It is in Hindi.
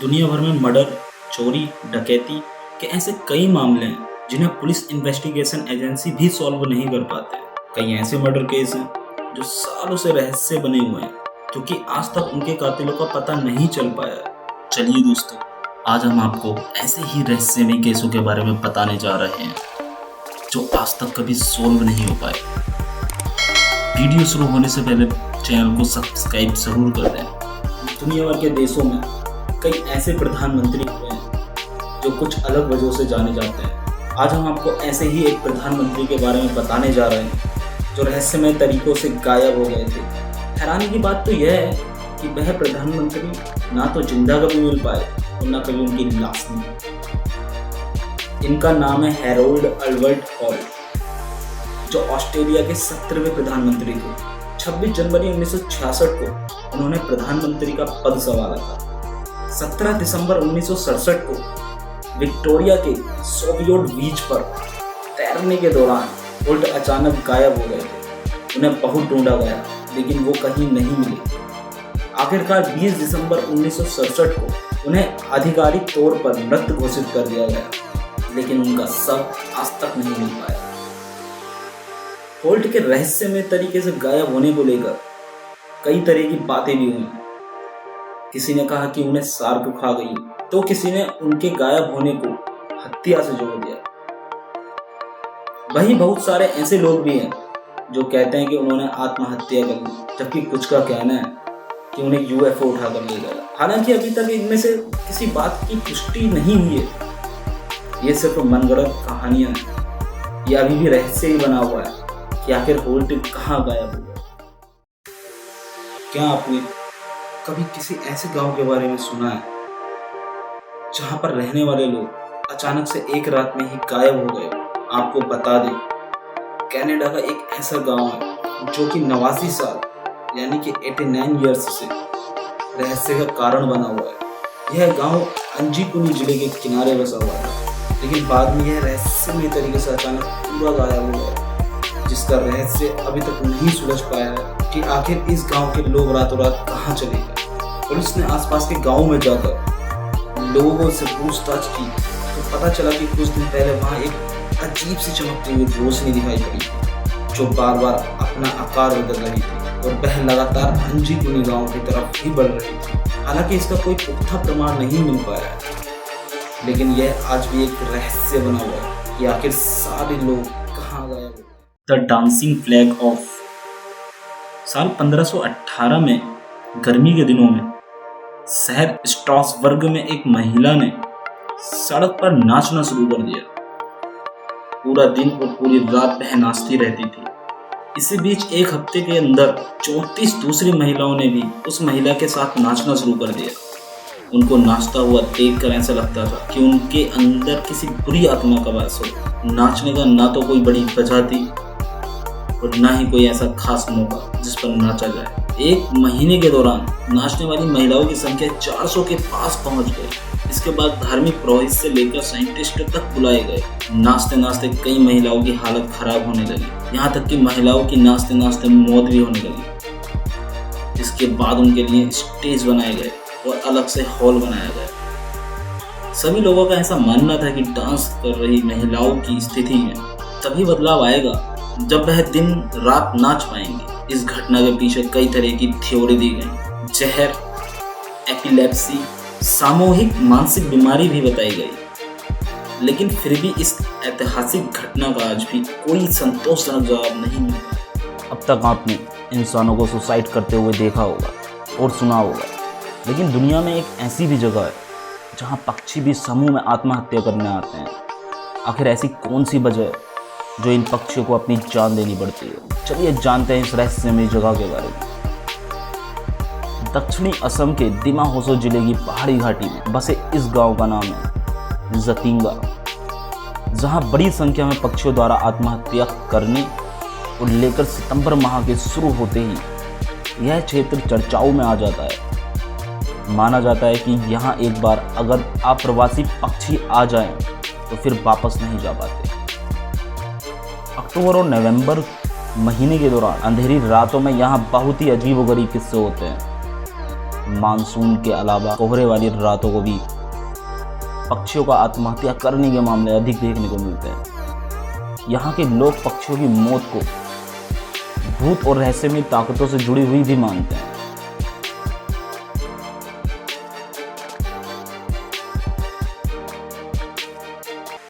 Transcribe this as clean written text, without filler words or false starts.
दुनिया भर में मर्डर, चोरी, डकैती के ऐसे कई मामले हैं जिन्हें पुलिस इन्वेस्टिगेशन एजेंसी भी सॉल्व नहीं कर पाते। कई ऐसे मर्डर केस हैं जो सालों से रहस्य बने हुए हैं क्योंकि आज तक उनके कातिलों का पता नहीं चल पाया। चलिए दोस्तों, आज हम आपको ऐसे ही रहस्यमय केसों के बारे में बताने जा रहे हैं जो आज तक कभी सॉल्व नहीं हो पाए। वीडियो शुरू होने से पहले चैनल को सब्सक्राइब जरूर कर दें। दुनिया भर के देशों में कई ऐसे प्रधानमंत्री हुए हैं जो कुछ अलग वजहों से जाने जाते हैं। आज हम आपको ऐसे ही एक प्रधानमंत्री के बारे में बताने जा रहे हैं जो रहस्यमय तरीकों से गायब हो गए थे। हैरानी की बात तो यह है कि वह प्रधानमंत्री ना तो जिंदा कभी मिल पाए और ना कभी उनकी लाश मिली। इनका नाम है हैरोल्ड अल्बर्ट हॉल्ट, जो ऑस्ट्रेलिया के 17वें प्रधानमंत्री थे। 26 जनवरी 1966 को उन्होंने प्रधानमंत्री का पद संभाला था। 17 दिसंबर 1967 को विक्टोरिया के सोवियत बीच पर तैरने के दौरान होल्ट अचानक गायब हो गए थे। उन्हें बहुत ढूंढा गया लेकिन वो कहीं नहीं मिले। आखिरकार 20 दिसंबर 1967 को उन्हें आधिकारिक तौर पर मृत घोषित कर दिया गया, लेकिन उनका शव आज तक नहीं मिल पाया। होल्ट के रहस्यमय तरीके से गायब होने को लेकर कई तरह की बातें भी हुई। किसी ने कहा कि उन्हें शार्क खा गई, तो किसी ने उनके गायब होने को हत्या से जोड़ दिया। वहीं बहुत सारे ऐसे लोग भी हैं जो कहते हैं कि उन्होंने आत्महत्या कर ली, जबकि कुछ का कहना है कि उन्हें यूएफओ उठाकर ले गया। हालांकि अभी तक इनमें से किसी बात की पुष्टि नहीं हुई है। ये सिर्फ मनगढ़ंत कहानियां हैं। ये अभी भी रहस्य ही बना हुआ है कि आखिर होल्ट कहाँ गायब हो गया। क्या आपने कभी किसी ऐसे गांव के बारे में सुना है जहां पर रहने वाले लोग अचानक से एक रात में ही गायब हो गए? आपको बता दें, कनाडा का एक ऐसा गांव है जो कि 89 साल यानी कि 89 ईयर्स से रहस्य का कारण बना हुआ है। यह गांव अंजीपुनी जिले के किनारे बसा हुआ है, लेकिन बाद में यह रहस्यमय तरीके से अचानक पूरा गायब हो गया, जिसका रहस्य अभी तक नहीं सुलझ पाया है कि आखिर इस गांव के लोग रातों रात कहां चले गए। पुलिस ने आसपास के गांव में जाकर लोगों से पूछताछ की तो पता चला कि कुछ दिन पहले वहां एक अजीब सी चमकती हुई रोशनी दिखाई पड़ी जो बार बार अपना आकार बदल रही थी और वह लगातार अंजीपुनी गांव की तरफ ही बढ़ रही थी। हालांकि इसका कोई पुख्ता प्रमाण नहीं मिल पाया है, लेकिन यह आज भी एक रहस्य बना हुआ है कि आखिर सारे लोग कहाँ गए। द डांसिंग फ्लैग ऑफ साल 1518 में गर्मी के दिनों में शहर स्ट्रासबर्ग में एक महिला ने सड़क पर नाचना शुरू कर दिया। पूरा दिन और पूरी रात वह नाचती रहती थी। इसी बीच एक हफ्ते के अंदर 34 दूसरी महिलाओं ने भी उस महिला के साथ नाचना शुरू कर दिया। उनको नाचता हुआ देखकर ऐसा लगता था कि उनके अंदर किसी बुरी आत्मा का वास हो। नाचने का ना तो कोई बड़ी वजह थी और ना ही कोई ऐसा खास मौका जिस पर नाचा जाए। एक महीने के दौरान नाचने वाली महिलाओं की संख्या 400 के पास पहुंच गई। इसके बाद धार्मिक पुरोहित से लेकर साइंटिस्ट तक बुलाए गए। नाचते नाचते कई महिलाओं की हालत खराब होने लगी, यहाँ तक कि महिलाओं की नाचते नाचते मौत भी होने लगी। इसके बाद उनके लिए स्टेज बनाए गए और अलग से हॉल बनाया गया। सभी लोगों का ऐसा मानना था कि डांस कर रही महिलाओं की स्थिति में तभी बदलाव आएगा जब वह दिन रात नाच पाएंगे। इस घटना के पीछे कई तरह की थ्योरी दी गई। जहर, एपिलेप्सी, सामूहिक मानसिक बीमारी भी बताई गई, लेकिन फिर भी इस ऐतिहासिक घटना का आज भी कोई संतोषजनक जवाब नहीं मिला। अब तक आपने इंसानों को सुसाइड करते हुए देखा होगा और सुना होगा, लेकिन दुनिया में एक ऐसी भी जगह है जहाँ पक्षी भी समूह में आत्महत्या करने आते हैं। आखिर ऐसी कौन सी वजह है जो इन पक्षियों को अपनी जान देनी पड़ती है? चलिए जानते हैं इस रहस्यमय जगह के बारे में। दक्षिणी असम के दिमा होसो जिले की पहाड़ी घाटी में बसे इस गांव का नाम है जतिंगा, जहां बड़ी संख्या में पक्षियों द्वारा आत्महत्या करने को लेकर सितंबर माह के शुरू होते ही यह क्षेत्र चर्चाओं में आ जाता है। माना जाता है कि यहाँ एक बार अगर अप्रवासी पक्षी आ जाएं तो फिर वापस नहीं जा पाते। अक्टूबर और नवंबर महीने के दौरान अंधेरी रातों में यहाँ बहुत ही अजीबोगरीब किस्से होते हैं। मानसून के अलावा कोहरे वाली रातों को भी पक्षियों का आत्महत्या करने के मामले अधिक देखने को मिलते हैं। यहाँ के लोग पक्षियों की मौत को भूत और रहस्यमय ताकतों से जुड़ी हुई भी मानते हैं।